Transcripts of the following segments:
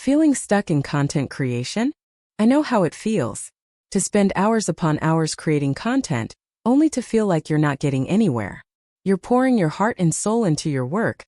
Feeling stuck in content creation? I know how it feels. To spend hours upon hours creating content, only to feel like you're not getting anywhere. You're pouring your heart and soul into your work,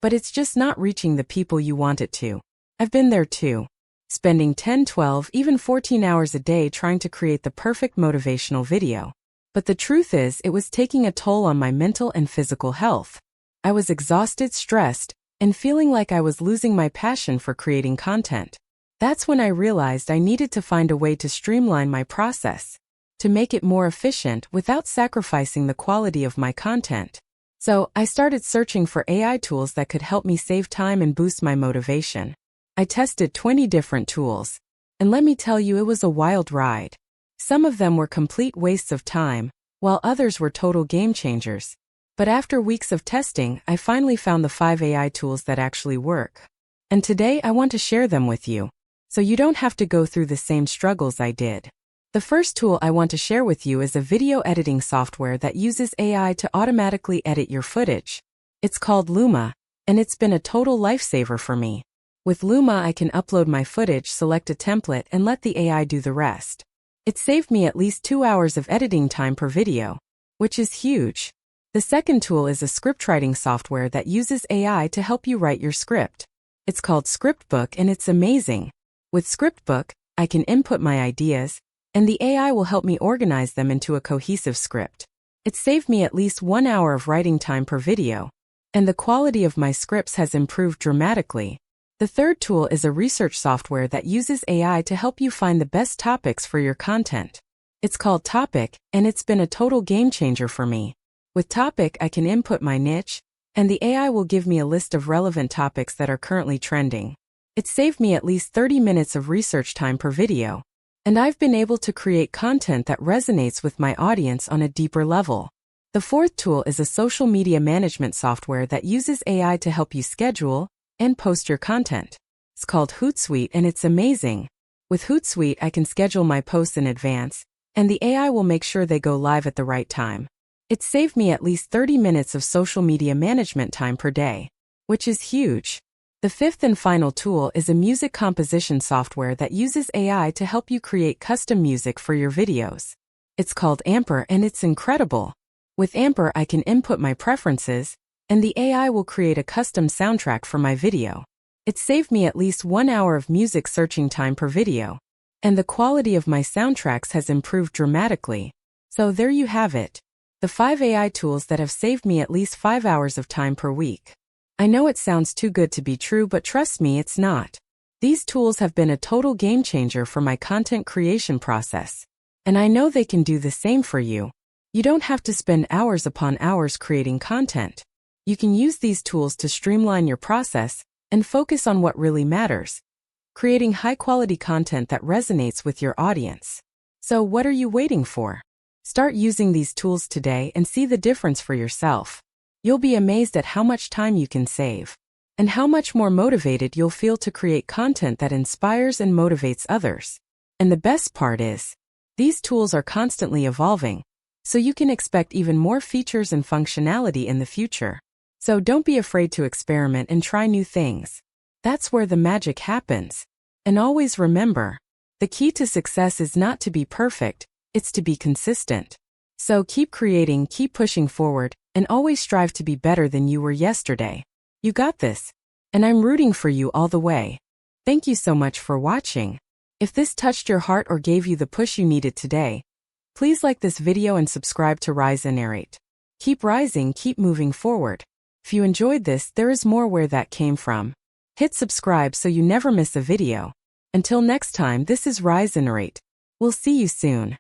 but it's just not reaching the people you want it to. I've been there too. Spending 10, 12, even 14 hours a day trying to create the perfect motivational video. But the truth is, it was taking a toll on my mental and physical health. I was exhausted, stressed, and feeling like I was losing my passion for creating content. That's when I realized I needed to find a way to streamline my process, to make it more efficient without sacrificing the quality of my content. So, I started searching for AI tools that could help me save time and boost my motivation. I tested 20 different tools, and let me tell you, it was a wild ride. Some of them were complete wastes of time, while others were total game changers. But after weeks of testing, I finally found the 5 AI tools that actually work. And today I want to share them with you, so you don't have to go through the same struggles I did. The first tool I want to share with you is a video editing software that uses AI to automatically edit your footage. It's called Luma, and it's been a total lifesaver for me. With Luma, I can upload my footage, select a template, and let the AI do the rest. It saved me at least 2 hours of editing time per video, which is huge. The second tool is a scriptwriting software that uses AI to help you write your script. It's called Scriptbook, and it's amazing. With Scriptbook, I can input my ideas, and the AI will help me organize them into a cohesive script. It saved me at least 1 hour of writing time per video, and the quality of my scripts has improved dramatically. The third tool is a research software that uses AI to help you find the best topics for your content. It's called Topic, and it's been a total game changer for me. With Topic, I can input my niche, and the AI will give me a list of relevant topics that are currently trending. It saved me at least 30 minutes of research time per video, and I've been able to create content that resonates with my audience on a deeper level. The fourth tool is a social media management software that uses AI to help you schedule and post your content. It's called Hootsuite, and it's amazing. With Hootsuite, I can schedule my posts in advance, and the AI will make sure they go live at the right time. It saved me at least 30 minutes of social media management time per day, which is huge. The fifth and final tool is a music composition software that uses AI to help you create custom music for your videos. It's called Amper, and it's incredible. With Amper, I can input my preferences, and the AI will create a custom soundtrack for my video. It saved me at least 1 hour of music searching time per video, and the quality of my soundtracks has improved dramatically. So there you have it. The 5 AI tools that have saved me at least 5 hours of time per week. I know it sounds too good to be true, but trust me, it's not. These tools have been a total game changer for my content creation process, and I know they can do the same for you. You don't have to spend hours upon hours creating content. You can use these tools to streamline your process and focus on what really matters, creating high-quality content that resonates with your audience. So what are you waiting for? Start using these tools today and see the difference for yourself. You'll be amazed at how much time you can save, and how much more motivated you'll feel to create content that inspires and motivates others. And the best part is, these tools are constantly evolving, so you can expect even more features and functionality in the future. So don't be afraid to experiment and try new things. That's where the magic happens. And always remember, the key to success is not to be perfect, it's to be consistent. So keep creating, keep pushing forward, and always strive to be better than you were yesterday. You got this, and I'm rooting for you all the way. Thank you so much for watching. If this touched your heart or gave you the push you needed today, please like this video and subscribe to Rise and Narrate. Keep rising, keep moving forward. If you enjoyed this, there is more where that came from. Hit subscribe so you never miss a video. Until next time, this is Rise and Narrate. We'll see you soon.